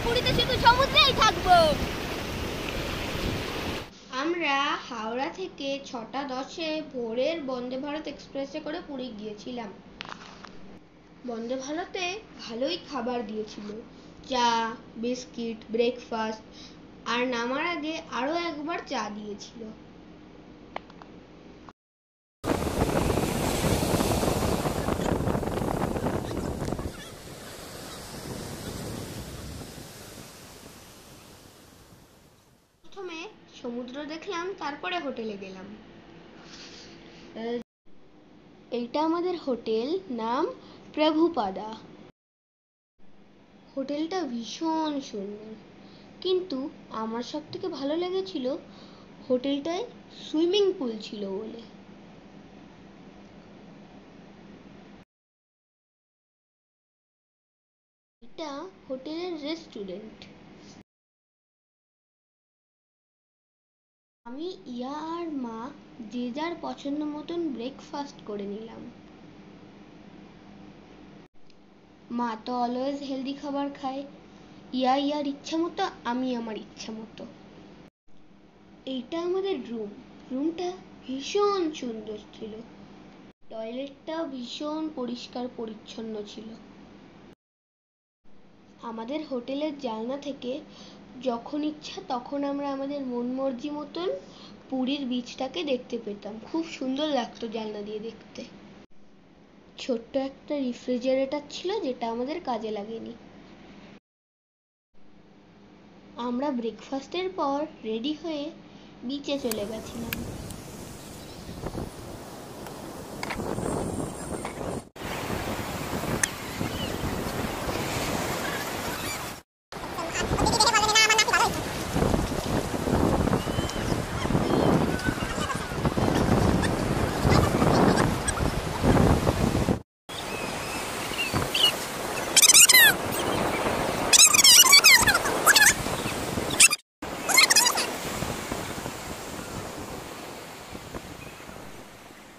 পুরীতে শুধু সমুদ্রেই থাকবো। আমরা হাওড়া থেকে 6:10 ভোরের বন্দে ভারত এক্সপ্রেসে করে পুরী গিয়েছিলাম। বন্দে ভারতে ভালোই খাবার দিয়েছিল, চা, বিস্কিট, ব্রেকফাস্ট, আর নামার আগে আরো একবার চা দিয়েছিল। প্রথমে সমুদ্র দেখলাম, তারপরে হোটেলে গেলাম। এইটা আমাদের হোটেল, নাম প্রভুপাদা। হোটেলটা ভীষণ সুন্দর, কিন্তু আমার সব থেকে ভালো লেগেছিল হোটেলটায় সুইমিং পুল ছিল বলে। এটা হোটেলের রেস্টুরেন্ট। আমি, ইয়া আর মা যে যার পছন্দ মতন ব্রেকফাস্ট করে নিলাম। মা তো অলওয়েজ হেলদি খাবার খায়, ইয়ার ইচ্ছা মতো, আমি আমার ইচ্ছা মতো। এইটা আমাদের রুম। রুমটা ভীষণ সুন্দর ছিল, টয়লেটটাও ভীষণ পরিষ্কার পরিচ্ছন্ন ছিল। আমাদের হোটেলের জানলা থেকে যখন ইচ্ছা তখন আমরা আমাদের মন মর্জি মতন পুরীর বিচটাকে দেখতে পেতাম। খুব সুন্দর লাগতো জানলা দিয়ে দেখতে। ছোট্ট একটা রেফ্রিজারেটর ছিল, যেটা আমাদের কাজে লাগেনি। আমরা ব্রেকফাস্টের পর রেডি হয়ে বিচে চলে গেছিলাম।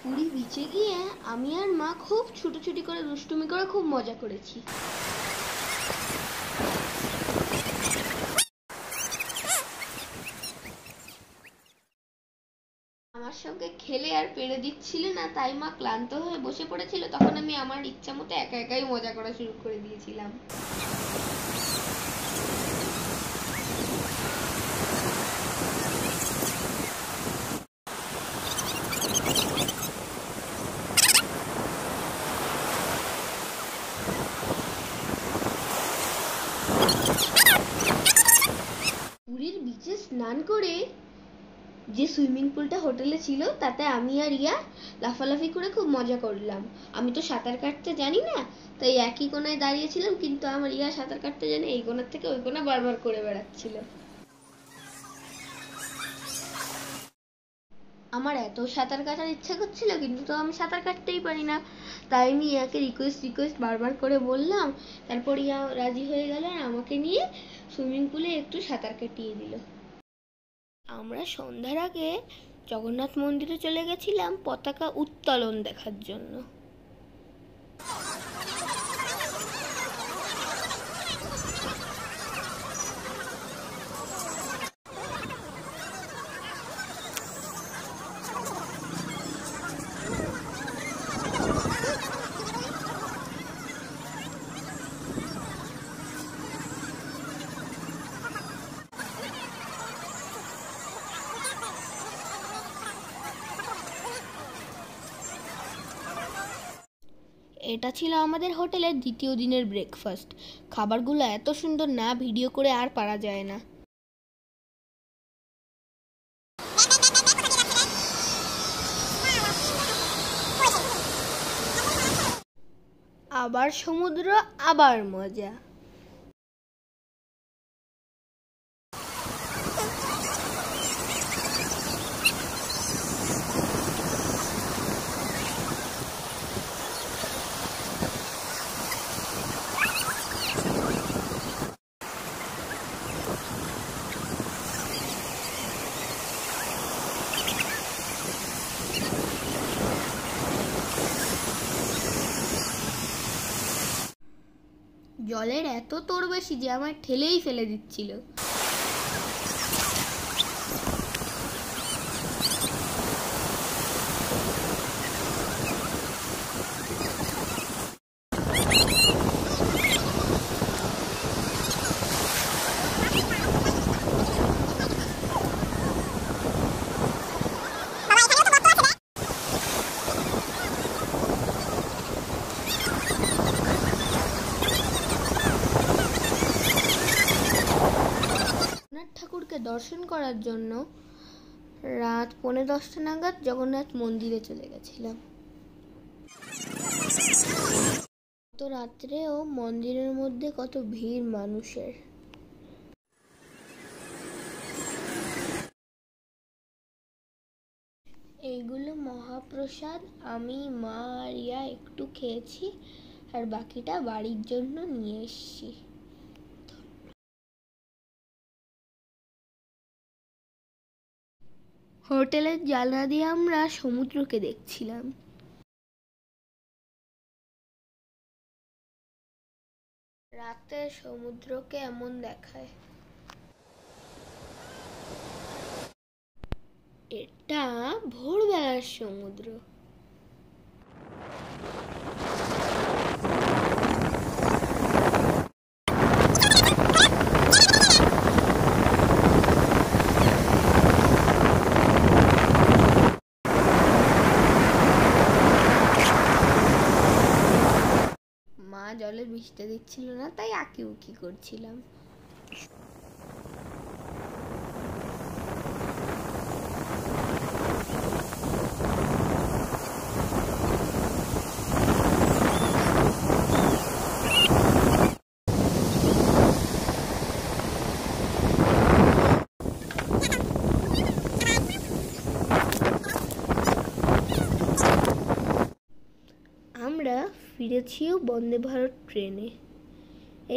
পুরী বিচে গিয়ে আমি আর মা খুব ছুটোছুটি করে দুষ্টুমি করে খুব মজা করেছি। আমার সঙ্গে খেলে আর পেরে দিচ্ছিল না, তাই মা ক্লান্ত হয়ে বসে পড়েছিল। তখন আমি আমার ইচ্ছা মতো একা একাই মজা করা শুরু করে দিয়েছিলাম। পুরীর বিচে স্নান করে যে সুইমিং পুলটা হোটেলে ছিল, তাতে আমি আর ইয়া লাফালাফি করে খুব মজা করলাম। আমি তো সাঁতার কাটতে জানি না, তাই একই কোনায় দাঁড়িয়েছিলাম, কিন্তু আমার ইয়া সাঁতার কাটতে জানে, এই কোনার থেকে ওই কোনা বারবার করে বেড়াচ্ছিল। আমার এত সাঁতার কাটার ইচ্ছা করছিল, কিন্তু তো আমি সাঁতার কাটতেই পারি না। তাই আমি ইয়াকে রিকোয়েস্ট বারবার করে বললাম। তারপর ইয়া রাজি হয়ে গেল আর আমাকে নিয়ে সুইমিং পুলে একটু সাঁতার কাটিয়ে দিল। আমরা সন্ধ্যার আগে জগন্নাথ মন্দিরে চলে গেছিলাম পতাকা উত্তোলন দেখার জন্য। এটা ছিল আমাদের হোটেলের দ্বিতীয় দিনের ব্রেকফাস্ট। খাবারগুলো এত সুন্দর না, ভিডিও করে আর পারা যায় না। আবার সমুদ্র, আবার মজা। জলের এত তোড় বেশি যে আমায় ঠেলেই ফেলে দিচ্ছিল। ঠাকুরকে দর্শন করার জন্য রাত 10:45 নাগাদ জগন্নাথ মন্দিরে চলে গেছিলাম। তো রাত্রেও মন্দিরের মধ্যে কত ভিড় মানুষের। এইগুলো মহাপ্রসাদ। আমি, মা আর ইয়া একটু খেয়েছি, আর বাকিটা বাড়ির জন্য নিয়ে এসেছি। হোটেলের জানলা দিয়ে আমরা সমুদ্রকে দেখছিলাম। রাতে সমুদ্রকে এমন দেখায়। এটা ভোরবেলার সমুদ্র। মা জলে ভিজতে দিচ্ছিল না, তাই আঁকি উকি করছিলাম। আমরা ফিরেছিও বন্দে ভারত ট্রেনে।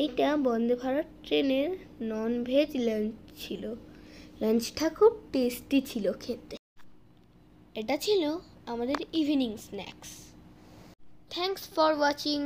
এইটা বন্দে ভারত ট্রেনের নন ভেজ লাঞ্চ ছিল। লাঞ্চটা খুব টেস্টি ছিল খেতে। এটা ছিল আমাদের evening snacks. Thanks for watching.